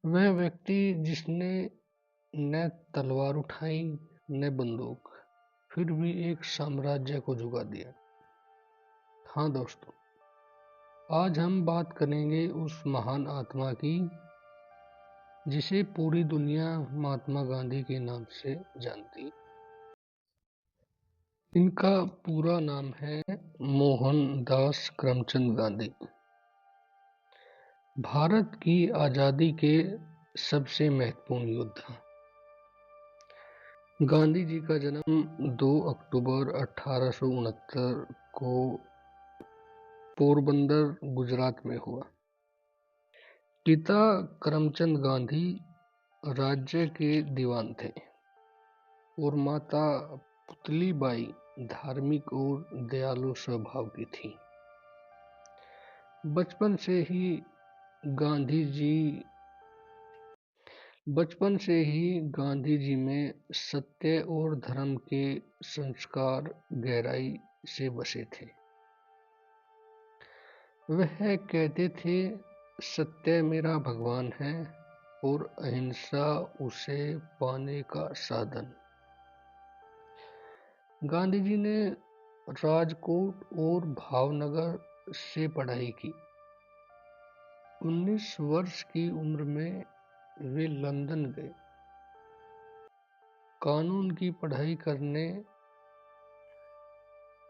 वह व्यक्ति जिसने न तलवार उठाई न बंदूक, फिर भी एक साम्राज्य को झुका दिया। हाँ दोस्तों, आज हम बात करेंगे उस महान आत्मा की जिसे पूरी दुनिया महात्मा गांधी के नाम से जानती। इनका पूरा नाम है मोहनदास करमचंद गांधी। भारत की आजादी के सबसे महत्वपूर्ण योद्धा। गांधी जी का जन्म 2 अक्टूबर 1869 को पोरबंदर, गुजरात में हुआ। पिता करमचंद गांधी राज्य के दीवान थे और माता पुतली बाई धार्मिक और दयालु स्वभाव की थी। बचपन से ही गांधी जी में सत्य और धर्म के संस्कार गहराई से बसे थे। वह कहते थे, सत्य मेरा भगवान है और अहिंसा उसे पाने का साधन। गांधी जी ने राजकोट और भावनगर से पढ़ाई की। 19 वर्ष की उम्र में वे लंदन गए कानून की पढ़ाई करने।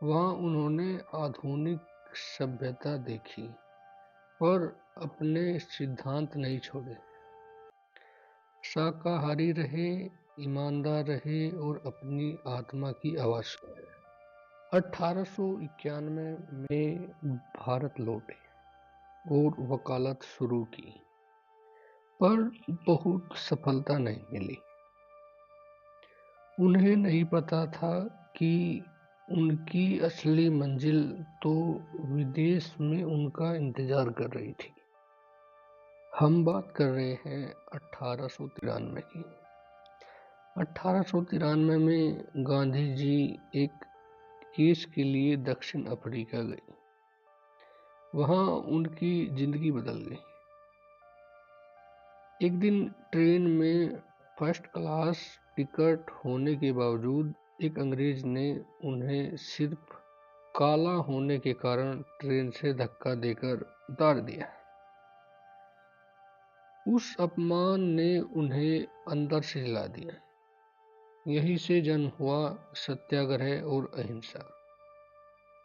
वहां उन्होंने आधुनिक सभ्यता देखी पर अपने सिद्धांत नहीं छोड़े। शाकाहारी रहे, ईमानदार रहे और अपनी आत्मा की आवाज सुने। 1891 में भारत लौटे और वकालत शुरू की, पर बहुत सफलता नहीं मिली। उन्हें नहीं पता था कि उनकी असली मंजिल तो विदेश में उनका इंतजार कर रही थी। हम बात कर रहे हैं 1893 की। 1893 में गांधी जी एक केस के लिए दक्षिण अफ्रीका गए। वहां उनकी जिंदगी बदल गई। एक दिन ट्रेन में फर्स्ट क्लास टिकट होने के बावजूद एक अंग्रेज ने उन्हें सिर्फ काला होने के कारण ट्रेन से धक्का देकर उतार दिया। उस अपमान ने उन्हें अंदर से हिला दिया। यहीं से जन्म हुआ सत्याग्रह और अहिंसा।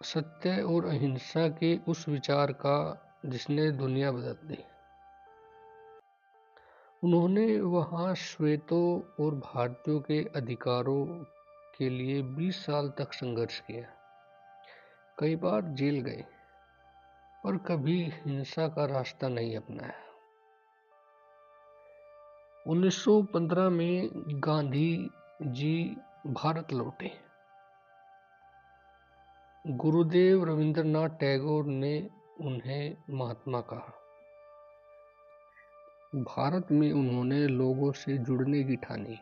सत्य और अहिंसा के उस विचार का जिसने दुनिया बदल दी। उन्होंने वहां श्वेतों और भारतीयों के अधिकारों के लिए 20 साल तक संघर्ष किया। कई बार जेल गए पर कभी हिंसा का रास्ता नहीं अपनाया। 1915 में गांधी जी भारत लौटे। गुरुदेव रविंद्रनाथ टैगोर ने उन्हें महात्मा कहा। भारत में उन्होंने लोगों से जुड़ने की ठानी।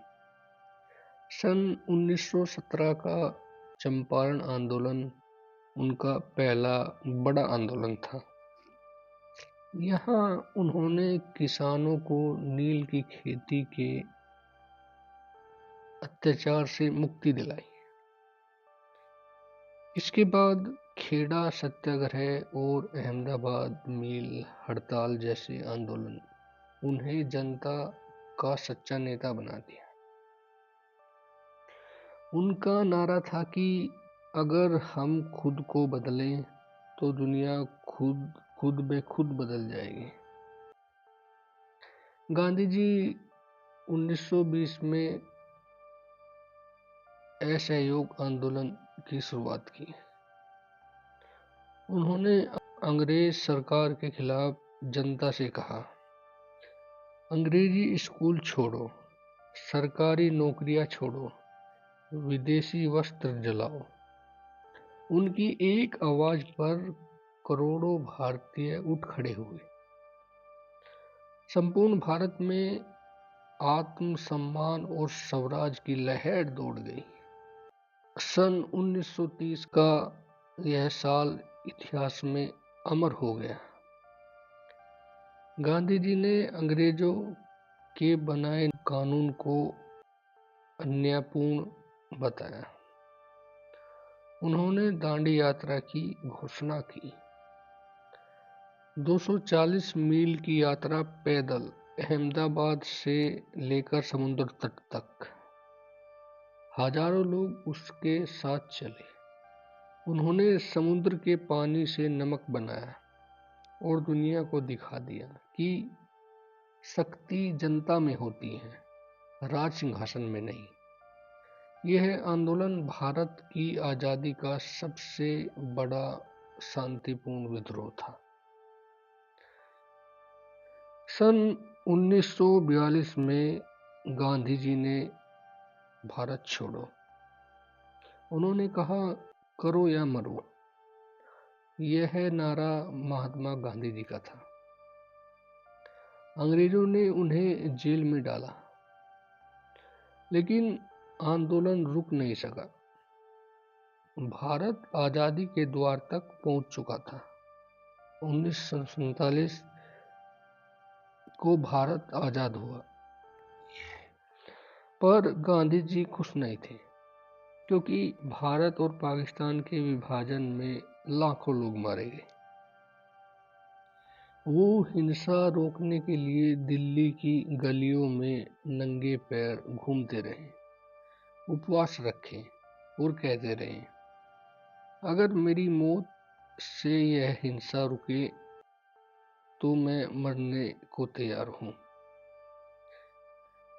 सन 1917 का चंपारण आंदोलन उनका पहला बड़ा आंदोलन था। यहाँ उन्होंने किसानों को नील की खेती के अत्याचार से मुक्ति दिलाई। इसके बाद खेड़ा सत्याग्रह और अहमदाबाद मिल हड़ताल जैसे आंदोलन उन्हें जनता का सच्चा नेता बना दिया। उनका नारा था कि अगर हम खुद को बदलें तो दुनिया खुद ब खुद बदल जाएगी। गांधी जी 1920 में असहयोग आंदोलन की शुरुआत की। उन्होंने अंग्रेज सरकार के खिलाफ जनता से कहा, अंग्रेजी स्कूल छोड़ो, सरकारी नौकरियां छोड़ो, विदेशी वस्त्र जलाओ। उनकी एक आवाज पर करोड़ों भारतीय उठ खड़े हुए। संपूर्ण भारत में आत्मसम्मान और स्वराज की लहर दौड़ गई। सन 1930 का यह साल इतिहास में अमर हो गया। गांधी जी ने अंग्रेजों के बनाए कानून को अन्यायपूर्ण बताया। उन्होंने दांडी यात्रा की घोषणा की। 240 मील की यात्रा पैदल अहमदाबाद से लेकर समुद्र तट तक, हजारों लोग उसके साथ चले। उन्होंने समुद्र के पानी से नमक बनाया और दुनिया को दिखा दिया कि शक्ति जनता में होती है, राज सिंहासन में नहीं। यह आंदोलन भारत की आजादी का सबसे बड़ा शांतिपूर्ण विद्रोह था। सन 1942 में गांधी जी ने भारत छोड़ो। उन्होंने कहा, करो या मरो। यह नारा महात्मा गांधी जी का था। अंग्रेजों ने उन्हें जेल में डाला, लेकिन आंदोलन रुक नहीं सका। भारत आजादी के द्वार तक पहुंच चुका था। 1947 को भारत आजाद हुआ, पर गांधी जी खुश नहीं थे, क्योंकि भारत और पाकिस्तान के विभाजन में लाखों लोग मारे गए। वो हिंसा रोकने के लिए दिल्ली की गलियों में नंगे पैर घूमते रहे, उपवास रखे और कहते रहे, अगर मेरी मौत से यह हिंसा रुके तो मैं मरने को तैयार हूँ।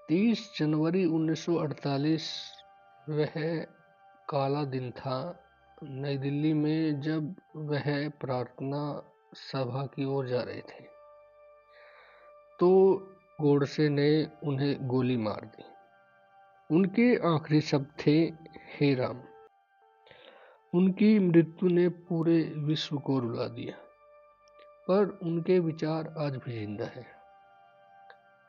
30 जनवरी 1948 वह काला दिन था, नई दिल्ली में, जब वह प्रार्थना सभा की ओर जा रहे थे तो गोडसे ने उन्हें गोली मार दी। उनके आखिरी शब्द थे, हे राम। उनकी मृत्यु ने पूरे विश्व को रुला दिया, पर उनके विचार आज भी जिंदा है।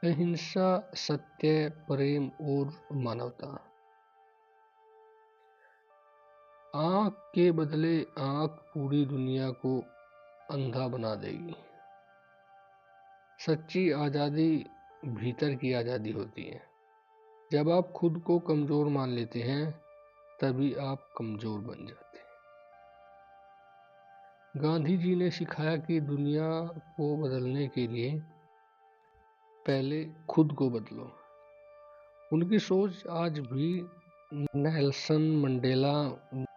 अहिंसा, सत्य, प्रेम और मानवता। आंख के बदले आंख पूरी दुनिया को अंधा बना देगी। सच्ची आजादी भीतर की आजादी होती है। जब आप खुद को कमजोर मान लेते हैं, तभी आप कमजोर बन जाते हैं। गांधी जी ने सिखाया कि दुनिया को बदलने के लिए पहले खुद को बदलो। उनकी सोच आज भी Nelson Mandela,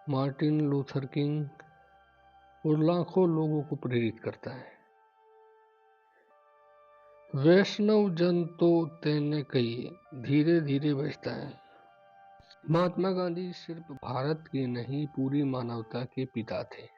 Martin Luther king और लाखों लोगों को प्रेरित करता है। वैष्णव जन तो तेने कहिए, धीरे धीरे बजता है। महात्मा गांधी सिर्फ भारत के नहीं, पूरी मानवता के पिता थे।